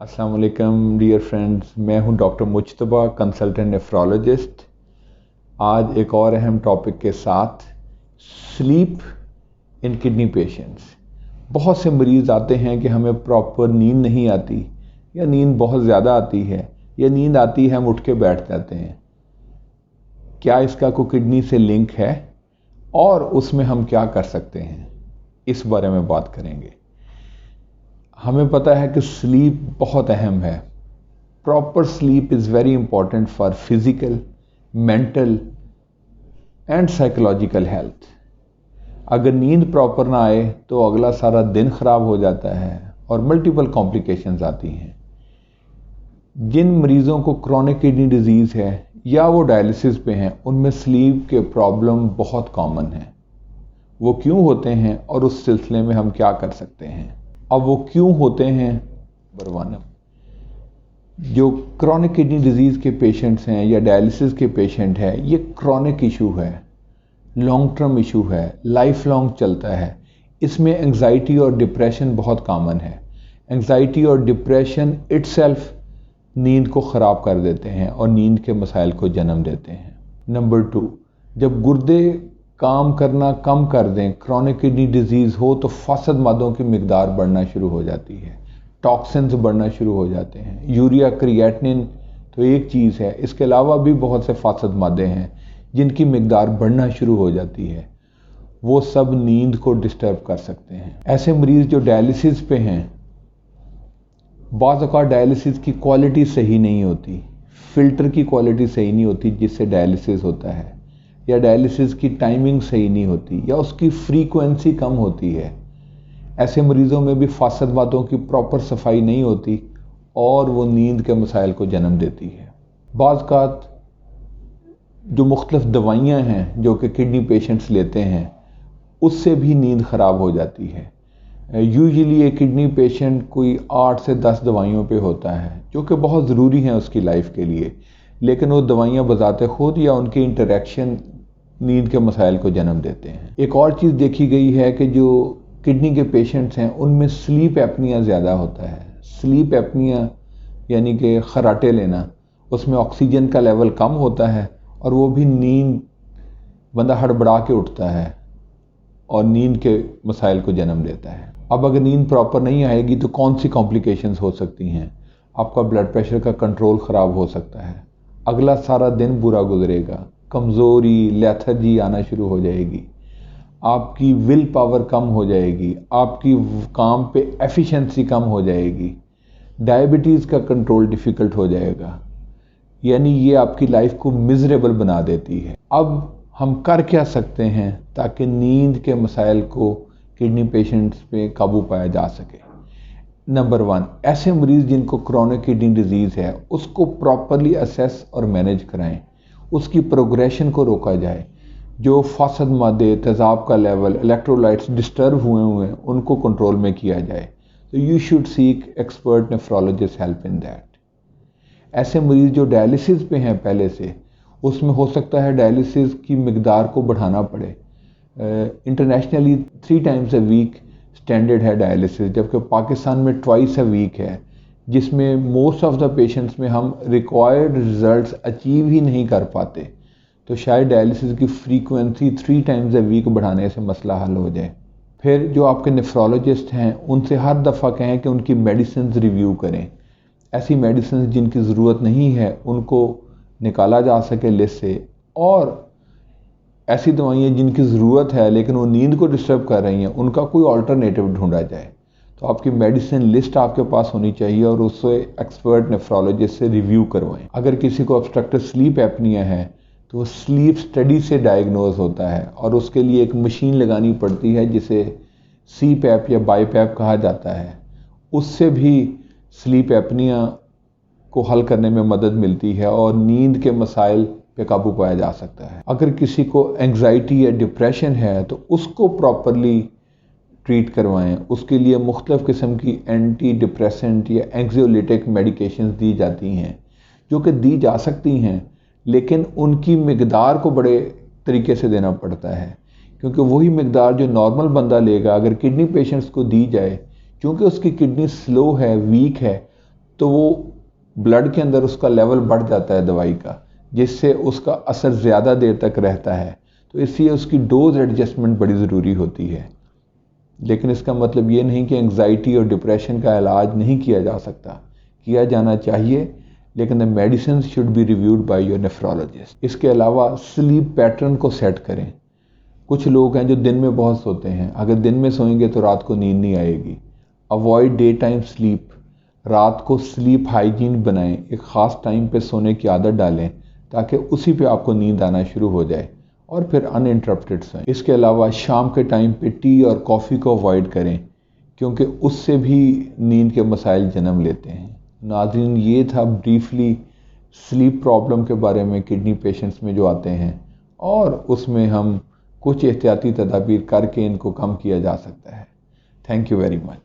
अस्सलाम वालेकुम dear friends, मैं हूं डॉक्टर मुज्तबा, कंसल्टेंट नेफ्रोलॉजिस्ट। आज एक और अहम टॉपिक के साथ, स्लीप इन किडनी पेशेंट्स। बहुत से मरीज़ आते हैं कि हमें प्रॉपर नींद नहीं आती, या नींद बहुत ज़्यादा आती है, या नींद आती है हम उठ के बैठ जाते हैं। क्या इसका कोई किडनी से लिंक है और उसमें हम क्या कर सकते हैं, इस बारे में बात करेंगे। हमें पता है कि स्लीप बहुत अहम है। Proper sleep is very important for physical, mental and psychological health. अगर नींद प्रॉपर ना आए तो अगला सारा दिन ख़राब हो जाता है और मल्टीपल कॉम्प्लिकेशंस आती हैं। जिन मरीज़ों को क्रोनिक किडनी डिजीज़ है या वो डायलिसिस पे हैं, उनमें स्लीप के प्रॉब्लम बहुत कॉमन है। वो क्यों होते हैं और उस सिलसिले में हम क्या कर सकते हैं। अब वो क्यों होते हैं, बरवाना जो क्रोनिक किडनी डिजीज़ के पेशेंट्स हैं या डायलिसिस के पेशेंट हैं, ये क्रोनिक इशू है, लॉन्ग टर्म इशू है, लाइफ लॉन्ग चलता है। इसमें एंग्जाइटी और डिप्रेशन बहुत कॉमन है। एंग्जाइटी और डिप्रेशन इटसेल्फ नींद को ख़राब कर देते हैं और नींद के मसाइल को जन्म देते हैं। नंबर 2, जब गुर्दे काम करना कम कर दें, क्रोनिक किडनी डिजीज़ हो, तो फासद मादों की मिकदार बढ़ना शुरू हो जाती है, टॉक्सिन्स बढ़ना शुरू हो जाते हैं। यूरिया, क्रिएटिनिन तो एक चीज़ है, इसके अलावा भी बहुत से फासद मादे हैं जिनकी मिकदार बढ़ना शुरू हो जाती है। वो सब नींद को डिस्टर्ब कर सकते हैं। ऐसे मरीज़ जो डायलिसिस पे हैं, बाज़ औक़ात डायलिसिस की क्वालिटी सही नहीं होती, फ़िल्टर की क्वालिटी सही नहीं होती जिससे डायलिसिस होता है, या डायलिसिस की टाइमिंग सही नहीं होती, या उसकी फ्रीक्वेंसी कम होती है। ऐसे मरीज़ों में भी फासद मादों की प्रॉपर सफाई नहीं होती और वो नींद के मसाइल को जन्म देती है। बाज़ औक़ात जो मुख्तलिफ दवाइयाँ हैं जो कि किडनी पेशेंट्स लेते हैं, उससे भी नींद ख़राब हो जाती है। यूजुअली एक किडनी पेशेंट कोई 8 से 10 दवाइयों पे होता है, जो कि बहुत ज़रूरी हैं उसकी लाइफ के लिए, लेकिन वो दवाइयाँ बज़ाते खुद या उनकी इंटरेक्शन नींद के मसाइल को जन्म देते हैं। एक और चीज़ देखी गई है कि जो किडनी के पेशेंट्स हैं, उनमें स्लीप एपनिया ज़्यादा होता है। स्लीप एपनिया यानी कि खर्राटे लेना, उसमें ऑक्सीजन का लेवल कम होता है और वो भी नींद, बंदा हड़बड़ा के उठता है और नींद के मसाइल को जन्म देता है। अब अगर नींद प्रॉपर नहीं आएगी तो कौन सी कॉम्प्लिकेशंस हो सकती हैं। आपका ब्लड प्रेशर का कंट्रोल ख़राब हो सकता है, अगला सारा दिन बुरा गुजरेगा, कमज़ोरी, लेथर्जी आना शुरू हो जाएगी, आपकी विल पावर कम हो जाएगी, आपकी काम पे एफिशिएंसी कम हो जाएगी, डायबिटीज़ का कंट्रोल डिफ़िकल्ट हो जाएगा। यानी ये आपकी लाइफ को मिज़रेबल बना देती है। अब हम कर क्या सकते हैं ताकि नींद के मसाइल को किडनी पेशेंट्स पे काबू पाया जा सके। नंबर 1, ऐसे मरीज़ जिनको क्रोनिक किडनी डिजीज़ है, उसको प्रॉपरली असेस और मैनेज कराएं, उसकी प्रोग्रेशन को रोका जाए। जो फासद मादे, तेज़ाब का लेवल, इलेक्ट्रोलाइट्स डिस्टर्ब हुए हैं, उनको कंट्रोल में किया जाए। तो you should seek expert nephrologist help in that. ऐसे मरीज़ जो डायलिसिस पे हैं पहले से, उसमें हो सकता है डायलिसिस की मिकदार को बढ़ाना पड़े। Internationally 3 times a week standard है डायलिसिस, जबकि पाकिस्तान में ट्वाइस अ वीक है, जिसमें मोस्ट ऑफ द पेशेंट्स में हम रिक्वायर्ड रिजल्ट्स अचीव ही नहीं कर पाते। तो शायद डायलिसिस की फ्रीक्वेंसी 3 टाइम्स अ वीक बढ़ाने से मसला हल हो जाए। फिर जो आपके नेफ्रोलॉजिस्ट हैं, उनसे हर दफ़ा कहें कि उनकी मेडिसिन रिव्यू करें। ऐसी मेडिसिन जिनकी ज़रूरत नहीं है उनको निकाला जा सके लिस्ट से, और ऐसी दवाइयाँ जिनकी ज़रूरत है लेकिन वो नींद को डिस्टर्ब कर रही हैं, उनका कोई ऑल्टरनेटिव ढूंढा जाए। तो आपकी मेडिसिन लिस्ट आपके पास होनी चाहिए और उससे एक्सपर्ट नेफ्रोलॉजिस्ट से रिव्यू करवाएं। अगर किसी को ऑब्स्ट्रक्टिव स्लीप एपनिया है तो वो स्लीप स्टडी से डायग्नोज होता है और उसके लिए एक मशीन लगानी पड़ती है जिसे CPAP या BiPAP कहा जाता है। उससे भी स्लीप एपनिया को हल करने में मदद मिलती है और नींद के मसाइल पे काबू पाया जा सकता है। अगर किसी को एंग्जाइटी या डिप्रेशन है तो उसको प्रॉपरली ट्रीट करवाएं। उसके लिए मुख्तलिफ़ किस्म की एंटी डिप्रेसेंट या एंग्जियोलिटिक मेडिकेशंस दी जाती हैं, जो कि दी जा सकती हैं, लेकिन उनकी मिकदार को बड़े तरीके से देना पड़ता है, क्योंकि वही मिकदार जो नॉर्मल बंदा लेगा अगर किडनी पेशेंट्स को दी जाए, क्योंकि उसकी किडनी स्लो है, वीक है, तो वो ब्लड के अंदर उसका लेवल बढ़ जाता है दवाई का, जिससे उसका असर ज़्यादा देर तक रहता है। तो इसलिए उसकी डोज एडजस्टमेंट बड़ी ज़रूरी होती है। लेकिन इसका मतलब ये नहीं कि एंग्जाइटी और डिप्रेशन का इलाज नहीं किया जा सकता, किया जाना चाहिए, लेकिन the medicine should be reviewed by your nephrologist. इसके अलावा स्लीप पैटर्न को सेट करें। कुछ लोग हैं जो दिन में बहुत सोते हैं, अगर दिन में सोएंगे तो रात को नींद नहीं आएगी। अवॉइड डे टाइम स्लीप, रात को स्लीप हाइजीन बनाएं, एक ख़ास टाइम पे सोने की आदत डालें ताकि उसी पे आपको नींद आना शुरू हो जाए और फिर अनइंटरप्टेड सोएं। इसके अलावा शाम के टाइम पे टी और कॉफ़ी को अवॉइड करें, क्योंकि उससे भी नींद के मसाइल जन्म लेते हैं। नाज़रीन, ये था ब्रीफली स्लीप प्रॉब्लम के बारे में किडनी पेशेंट्स में जो आते हैं, और उसमें हम कुछ एहतियाती तदाबीर करके इनको कम किया जा सकता है। Thank you very much.